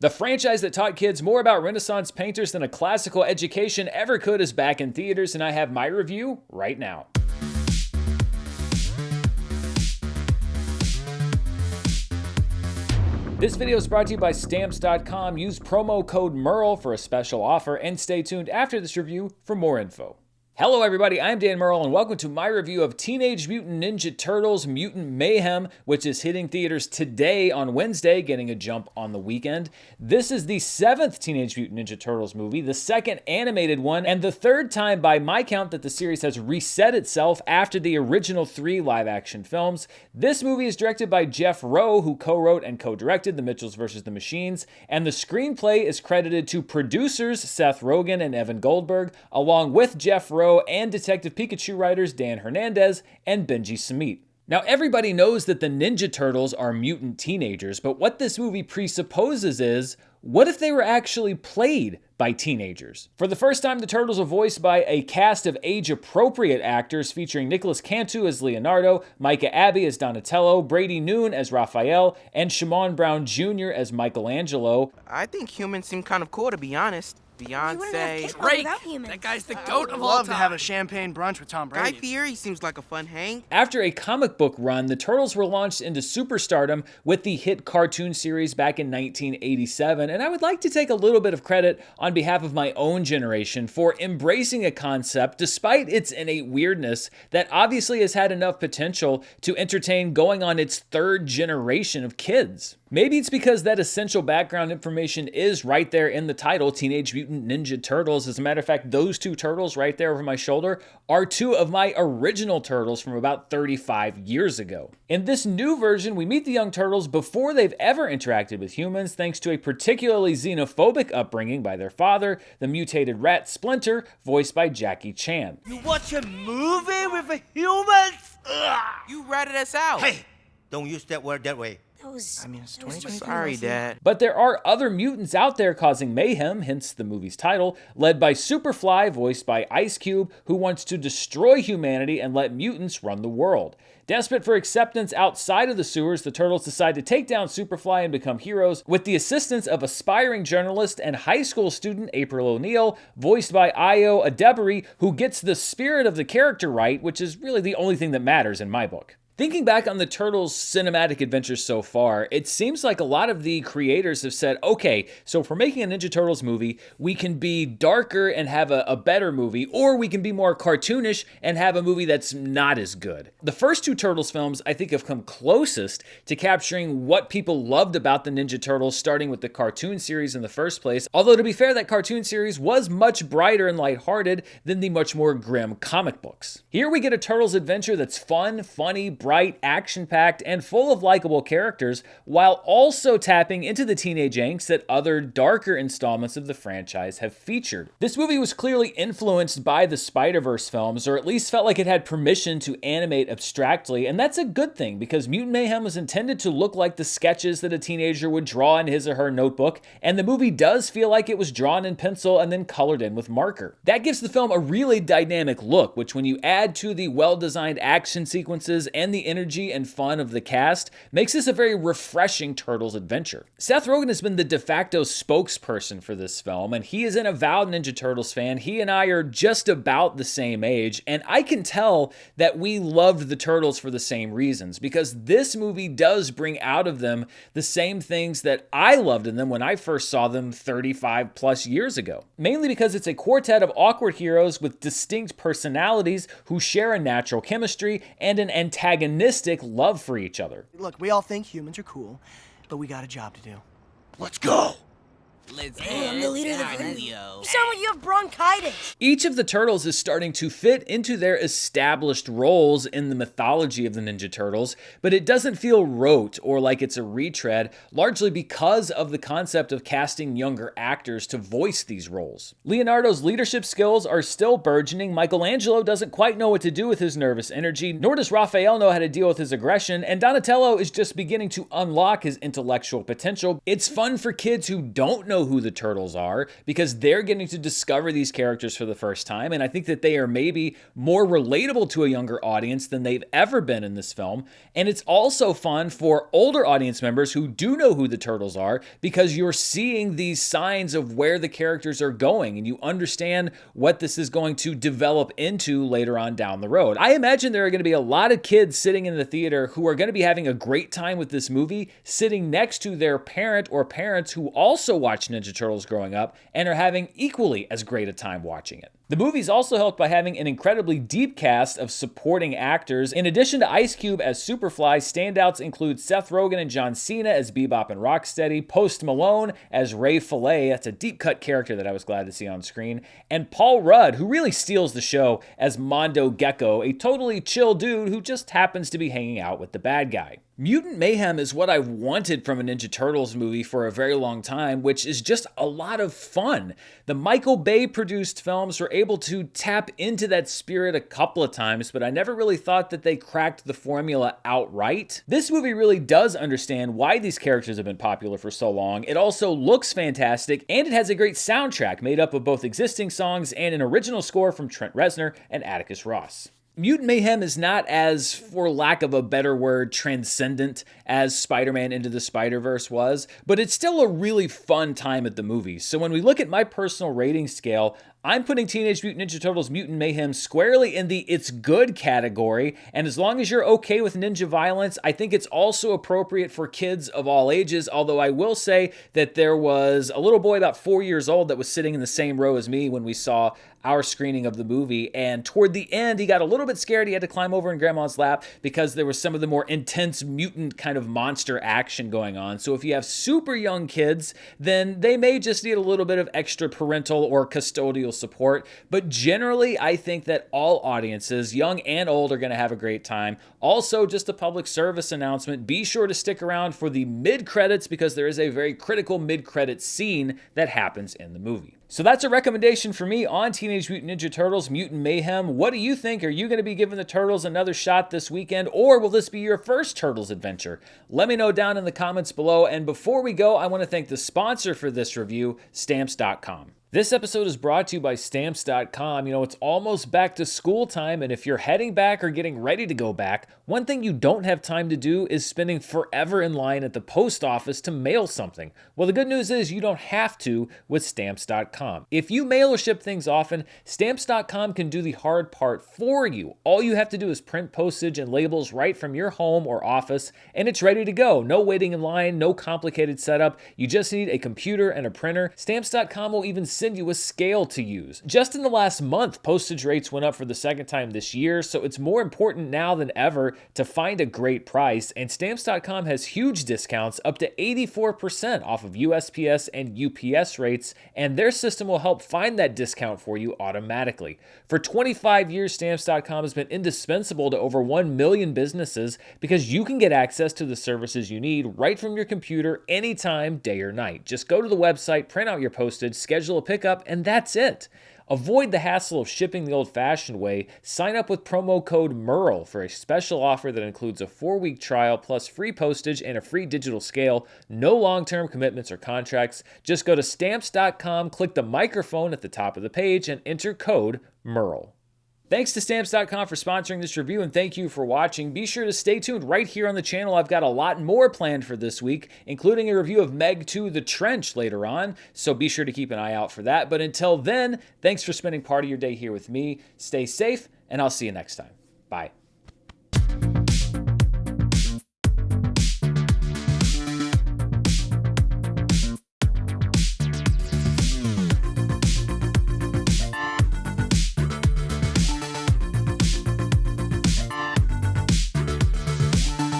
The franchise that taught kids more about Renaissance painters than a classical education ever could is back in theaters, and I have my review right now. This video is brought to you by Stamps.com. Use promo code Murrell for a special offer, and stay tuned after this review for more info. Hello everybody, I'm Dan Murrell, and welcome to my review of Teenage Mutant Ninja Turtles Mutant Mayhem, which is hitting theaters today on Wednesday, getting a jump on the weekend. This is the 7th Teenage Mutant Ninja Turtles movie, the 2nd animated one, and the 3rd time by my count that the series has reset itself after the original 3 live-action films. This movie is directed by Jeff Rowe, who co-wrote and co-directed The Mitchells vs. the Machines, and the screenplay is credited to producers Seth Rogen and Evan Goldberg, along with Jeff Rowe and Detective Pikachu writers Dan Hernandez and Benji Samit. Now, everybody knows that the Ninja Turtles are mutant teenagers, but what this movie presupposes is, what if they were actually played by teenagers? For the first time, the Turtles are voiced by a cast of age-appropriate actors featuring Nicholas Cantu as Leonardo, Micah Abbey as Donatello, Brady Noon as Raphael, and Shimon Brown Jr. as Michelangelo. I think humans seem kind of cool, to be honest. Beyonce. Great! That guy's the goat of all time. Love to have a champagne brunch with Tom Brady. Guy Fieri seems like a fun hang. After a comic book run, the Turtles were launched into superstardom with the hit cartoon series back in 1987, and I would like to take a little bit of credit on behalf of my own generation for embracing a concept, despite its innate weirdness, that obviously has had enough potential to entertain going on its 3rd generation of kids. Maybe it's because that essential background information is right there in the title, Teenage Mutant Ninja Turtles. As a matter of fact, those 2 turtles right there over my shoulder are 2 of my original turtles from about 35 years ago. In this new version, we meet the young turtles before they've ever interacted with humans, thanks to a particularly xenophobic upbringing by their father, the mutated rat Splinter, voiced by Jackie Chan. You watch a movie with a humans? Ugh. You ratted us out. Hey, don't use that word that way. It's 2023. Sorry, Dad. But there are other mutants out there causing mayhem, hence the movie's title, led by Superfly, voiced by Ice Cube, who wants to destroy humanity and let mutants run the world. Desperate for acceptance outside of the sewers, the Turtles decide to take down Superfly and become heroes with the assistance of aspiring journalist and high school student April O'Neil, voiced by Ayo Edebiri, who gets the spirit of the character right, which is really the only thing that matters in my book. Thinking back on the Turtles' cinematic adventures so far, it seems like a lot of the creators have said, okay, so if we're making a Ninja Turtles movie, we can be darker and have a better movie, or we can be more cartoonish and have a movie that's not as good. The first 2 Turtles films, I think, have come closest to capturing what people loved about the Ninja Turtles, starting with the cartoon series in the first place, although to be fair, that cartoon series was much brighter and lighthearted than the much more grim comic books. Here we get a Turtles adventure that's fun, funny, bright, action-packed, and full of likable characters, while also tapping into the teenage angst that other darker installments of the franchise have featured. This movie was clearly influenced by the Spider-Verse films, or at least felt like it had permission to animate abstractly, and that's a good thing, because Mutant Mayhem was intended to look like the sketches that a teenager would draw in his or her notebook, and the movie does feel like it was drawn in pencil and then colored in with marker. That gives the film a really dynamic look, which when you add to the well-designed action sequences and the energy and fun of the cast, makes this a very refreshing Turtles adventure. Seth Rogen has been the de facto spokesperson for this film, and he is an avowed Ninja Turtles fan. He and I are just about the same age, and I can tell that we loved the Turtles for the same reasons, because this movie does bring out of them the same things that I loved in them when I first saw them 35 plus years ago. Mainly because it's a quartet of awkward heroes with distinct personalities who share a natural chemistry and an antagonistic love for each other. Look, we all think humans are cool, but we got a job to do. Let's go. I'm the leader of the group. You sound like you have bronchitis. Each of the Turtles is starting to fit into their established roles in the mythology of the Ninja Turtles, but it doesn't feel rote or like it's a retread, largely because of the concept of casting younger actors to voice these roles. Leonardo's leadership skills are still burgeoning, Michelangelo doesn't quite know what to do with his nervous energy, nor does Raphael know how to deal with his aggression, and Donatello is just beginning to unlock his intellectual potential. It's fun for kids who don't know know who the Turtles are, because they're getting to discover these characters for the first time, and I think that they are maybe more relatable to a younger audience than they've ever been in this film. And it's also fun for older audience members who do know who the Turtles are, because you're seeing these signs of where the characters are going, and you understand what this is going to develop into later on down the road. I imagine there are going to be a lot of kids sitting in the theater who are going to be having a great time with this movie, sitting next to their parent or parents who also watched Ninja Turtles growing up and are having equally as great a time watching it. The movie's also helped by having an incredibly deep cast of supporting actors. In addition to Ice Cube as Superfly, standouts include Seth Rogen and John Cena as Bebop and Rocksteady, Post Malone as Ray Fillet, that's a deep-cut character that I was glad to see on screen, and Paul Rudd, who really steals the show as Mondo Gecko, a totally chill dude who just happens to be hanging out with the bad guy. Mutant Mayhem is what I've wanted from a Ninja Turtles movie for a very long time, which is just a lot of fun. The Michael Bay-produced films were able to tap into that spirit a couple of times, but I never really thought that they cracked the formula outright. This movie really does understand why these characters have been popular for so long. It also looks fantastic, and it has a great soundtrack made up of both existing songs and an original score from Trent Reznor and Atticus Ross. Mutant Mayhem is not as, for lack of a better word, transcendent as Spider-Man Into the Spider-Verse was, but it's still a really fun time at the movies. So when we look at my personal rating scale, I'm putting Teenage Mutant Ninja Turtles Mutant Mayhem squarely in the it's good category, and as long as you're okay with ninja violence, I think it's also appropriate for kids of all ages, although I will say that there was a little boy about 4 years old that was sitting in the same row as me when we saw our screening of the movie, and toward the end, he got a little bit scared. He had to climb over in Grandma's lap because there was some of the more intense mutant kind of monster action going on. So if you have super young kids, then they may just need a little bit of extra parental or custodial support. But generally, I think that all audiences, young and old, are going to have a great time. Also, just a public service announcement, be sure to stick around for the mid-credits because there is a very critical mid-credit scene that happens in the movie. So that's a recommendation for me on Teenage Mutant Ninja Turtles Mutant Mayhem. What do you think? Are you going to be giving the Turtles another shot this weekend, or will this be your first Turtles adventure? Let me know down in the comments below. And before we go, I want to thank the sponsor for this review, Stamps.com. This episode is brought to you by Stamps.com. You know, it's almost back to school time, and if you're heading back or getting ready to go back, one thing you don't have time to do is spending forever in line at the post office to mail something. Well, the good news is you don't have to with Stamps.com. If you mail or ship things often, Stamps.com can do the hard part for you. All you have to do is print postage and labels right from your home or office, and it's ready to go. No waiting in line, no complicated setup. You just need a computer and a printer. Stamps.com will even send you a scale to use. Just in the last month, postage rates went up for the second time this year, so it's more important now than ever to find a great price, and Stamps.com has huge discounts up to 84% off of USPS and UPS rates, and their system will help find that discount for you automatically. For 25 years, Stamps.com has been indispensable to over 1 million businesses because you can get access to the services you need right from your computer anytime, day or night. Just go to the website, print out your postage, schedule a pickup, and that's it. Avoid the hassle of shipping the old-fashioned way. Sign up with promo code Murrell for a special offer that includes a 4-week trial plus free postage and a free digital scale. No long-term commitments or contracts. Just go to Stamps.com, click the microphone at the top of the page, and enter code Murrell. Thanks to Stamps.com for sponsoring this review, and thank you for watching. Be sure to stay tuned right here on the channel. I've got a lot more planned for this week, including a review of Meg 2: The Trench later on, so be sure to keep an eye out for that. But until then, thanks for spending part of your day here with me. Stay safe, and I'll see you next time. Bye.